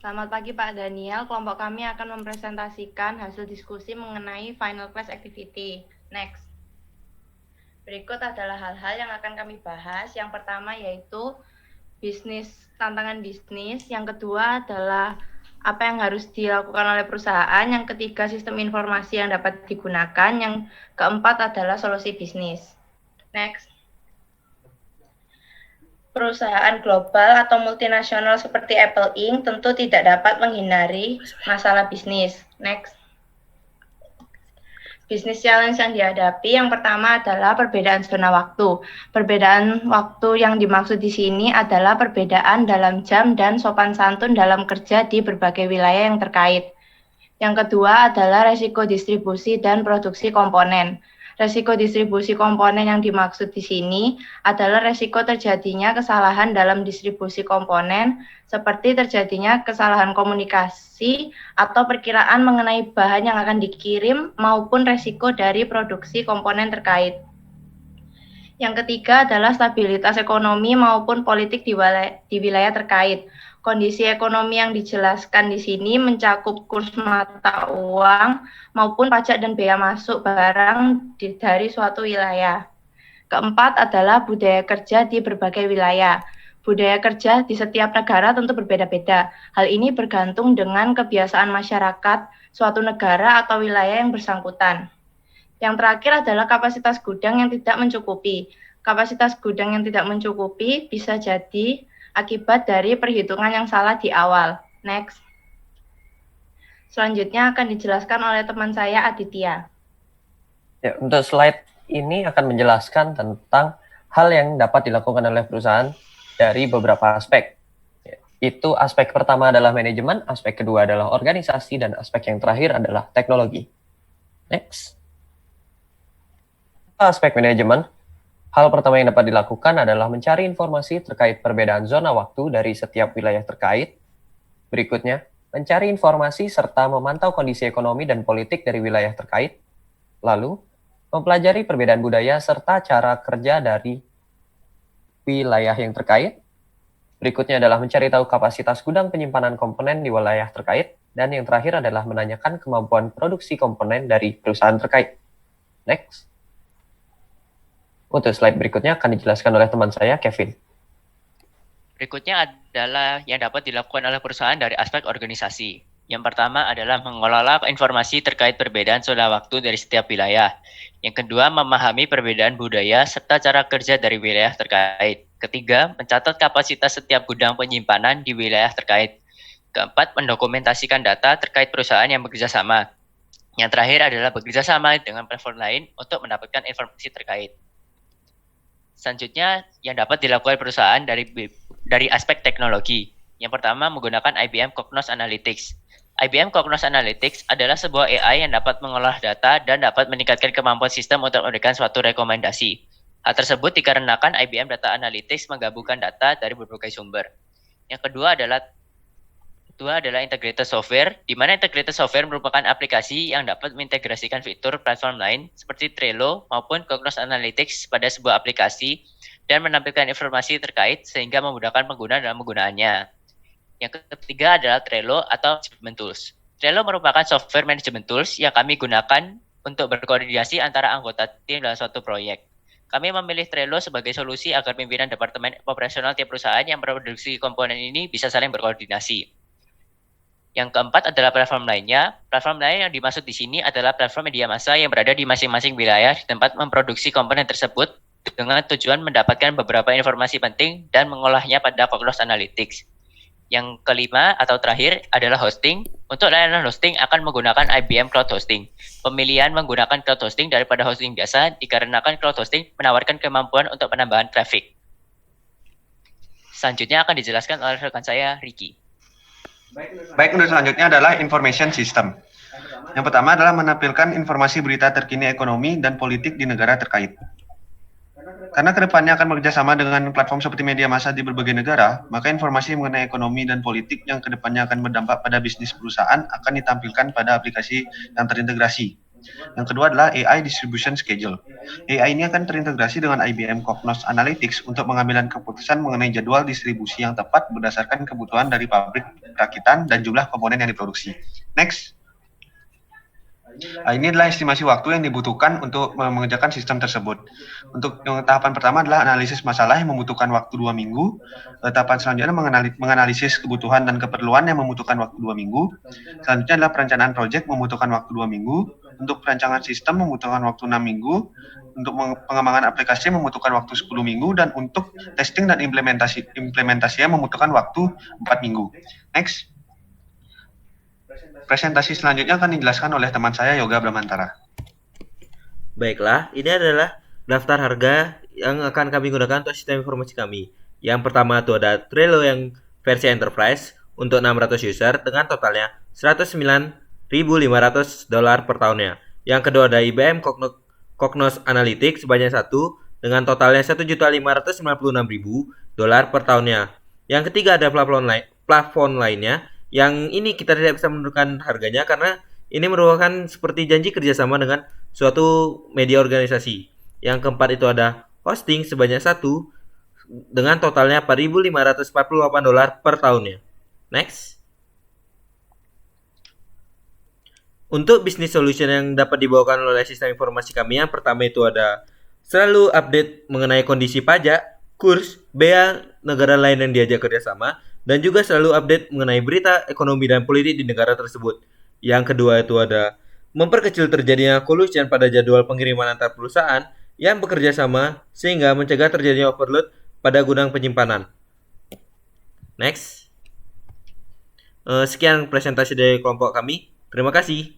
Selamat pagi Pak Daniel, kelompok kami akan mempresentasikan hasil diskusi mengenai Final Class Activity. Next. Berikut adalah hal-hal yang akan kami bahas. Yang pertama yaitu tantangan bisnis. Yang kedua adalah apa yang harus dilakukan oleh perusahaan. Yang ketiga, sistem informasi yang dapat digunakan. Yang keempat adalah solusi bisnis. Next. Perusahaan global atau multinasional seperti Apple Inc. tentu tidak dapat menghindari masalah bisnis. Next. Bisnis challenge yang dihadapi yang pertama adalah perbedaan zona waktu. Perbedaan waktu yang dimaksud di sini adalah perbedaan dalam jam dan sopan santun dalam kerja di berbagai wilayah yang terkait. Yang kedua adalah resiko distribusi dan produksi komponen. Resiko distribusi komponen yang dimaksud di sini adalah resiko terjadinya kesalahan dalam distribusi komponen, seperti terjadinya kesalahan komunikasi atau perkiraan mengenai bahan yang akan dikirim maupun resiko dari produksi komponen terkait. Yang ketiga adalah stabilitas ekonomi maupun politik di wilayah terkait. Kondisi ekonomi yang dijelaskan di sini mencakup kurs mata uang maupun pajak dan bea masuk barang dari suatu wilayah. Keempat adalah budaya kerja di berbagai wilayah. Budaya kerja di setiap negara tentu berbeda-beda. Hal ini bergantung dengan kebiasaan masyarakat suatu negara atau wilayah yang bersangkutan. Yang terakhir adalah kapasitas gudang yang tidak mencukupi. Kapasitas gudang yang tidak mencukupi bisa jadi akibat dari perhitungan yang salah di awal. Next. Selanjutnya akan dijelaskan oleh teman saya Aditya. Ya, untuk slide ini akan menjelaskan tentang hal yang dapat dilakukan oleh perusahaan dari beberapa aspek. Itu aspek pertama adalah manajemen, aspek kedua adalah organisasi, dan aspek yang terakhir adalah teknologi. Next. Aspek manajemen, hal pertama yang dapat dilakukan adalah mencari informasi terkait perbedaan zona waktu dari setiap wilayah terkait. Berikutnya, mencari informasi serta memantau kondisi ekonomi dan politik dari wilayah terkait. Lalu, mempelajari perbedaan budaya serta cara kerja dari wilayah yang terkait. Berikutnya adalah mencari tahu kapasitas gudang penyimpanan komponen di wilayah terkait. Dan yang terakhir adalah menanyakan kemampuan produksi komponen dari perusahaan terkait. Next. Untuk slide berikutnya akan dijelaskan oleh teman saya, Kevin. Berikutnya adalah yang dapat dilakukan oleh perusahaan dari aspek organisasi. Yang pertama adalah mengelola informasi terkait perbedaan zona waktu dari setiap wilayah. Yang kedua, memahami perbedaan budaya serta cara kerja dari wilayah terkait. Ketiga, mencatat kapasitas setiap gudang penyimpanan di wilayah terkait. Keempat, mendokumentasikan data terkait perusahaan yang bekerja sama. Yang terakhir adalah bekerja sama dengan platform lain untuk mendapatkan informasi terkait. Selanjutnya, yang dapat dilakukan perusahaan dari aspek teknologi. Yang pertama, menggunakan IBM Cognos Analytics. IBM Cognos Analytics adalah sebuah AI yang dapat mengolah data dan dapat meningkatkan kemampuan sistem untuk memberikan suatu rekomendasi. Hal tersebut dikarenakan IBM Data Analytics menggabungkan data dari berbagai sumber. Yang kedua adalah integrated software, di mana integrated software merupakan aplikasi yang dapat mengintegrasikan fitur platform lain seperti Trello maupun Cognos Analytics pada sebuah aplikasi dan menampilkan informasi terkait sehingga memudahkan pengguna dalam penggunaannya. Yang ketiga adalah Trello atau Management Tools. Trello merupakan software management tools yang kami gunakan untuk berkoordinasi antara anggota tim dalam suatu proyek. Kami memilih Trello sebagai solusi agar pimpinan departemen operasional tiap perusahaan yang memproduksi komponen ini bisa saling berkoordinasi. Yang keempat adalah platform lainnya. Platform lain yang dimaksud di sini adalah platform media massa yang berada di masing-masing wilayah di tempat memproduksi komponen tersebut dengan tujuan mendapatkan beberapa informasi penting dan mengolahnya pada Cognos Analytics. Yang kelima atau terakhir adalah hosting. Untuk layanan hosting akan menggunakan IBM Cloud Hosting. Pemilihan menggunakan cloud hosting daripada hosting biasa dikarenakan cloud hosting menawarkan kemampuan untuk penambahan traffic. Selanjutnya akan dijelaskan oleh rekan saya, Ricky. Baik, untuk selanjutnya adalah information system. Yang pertama adalah menampilkan informasi berita terkini ekonomi dan politik di negara terkait. Karena kedepannya akan bekerjasama dengan platform seperti media massa di berbagai negara, maka informasi mengenai ekonomi dan politik yang kedepannya akan berdampak pada bisnis perusahaan akan ditampilkan pada aplikasi yang terintegrasi. Yang kedua adalah AI Distribution Schedule. AI ini akan terintegrasi dengan IBM Cognos Analytics untuk pengambilan keputusan mengenai jadwal distribusi yang tepat berdasarkan kebutuhan dari pabrik perakitan dan jumlah komponen yang diproduksi. Next. Ini adalah estimasi waktu yang dibutuhkan untuk mengerjakan sistem tersebut. Untuk tahapan pertama adalah analisis masalah yang membutuhkan waktu 2 minggu. Tahapan selanjutnya menganalisis kebutuhan dan keperluan yang membutuhkan waktu 2 minggu. Selanjutnya adalah perencanaan proyek membutuhkan waktu 2 minggu. Untuk perancangan sistem membutuhkan waktu 6 minggu. Untuk pengembangan aplikasi membutuhkan waktu 10 minggu. Dan untuk testing dan implementasinya membutuhkan waktu 4 minggu. Next. Presentasi selanjutnya akan dijelaskan oleh teman saya Yoga Bramantara. Baiklah, ini adalah daftar harga yang akan kami gunakan untuk sistem informasi kami. Yang pertama itu ada Trello yang versi Enterprise untuk 600 user dengan totalnya $109.500 per tahunnya. Yang kedua ada IBM Cognos Analytics sebanyak 1 dengan totalnya $1.596.000 per tahunnya. Yang ketiga ada plafon lainnya. Yang ini kita tidak bisa menentukan harganya karena ini merupakan seperti janji kerjasama dengan suatu media organisasi. Yang keempat itu ada hosting sebanyak 1 dengan totalnya $4.548 per tahunnya. Next. Untuk bisnis solution yang dapat dibawakan oleh sistem informasi kami, yang pertama itu ada selalu update mengenai kondisi pajak, kurs, bea negara lain yang diajak kerjasama, dan juga selalu update mengenai berita ekonomi dan politik di negara tersebut. Yang kedua itu ada memperkecil terjadinya collusion pada jadwal pengiriman antar perusahaan yang bekerja sama sehingga mencegah terjadinya overload pada gudang penyimpanan. Next. Sekian presentasi dari kelompok kami. Terima kasih.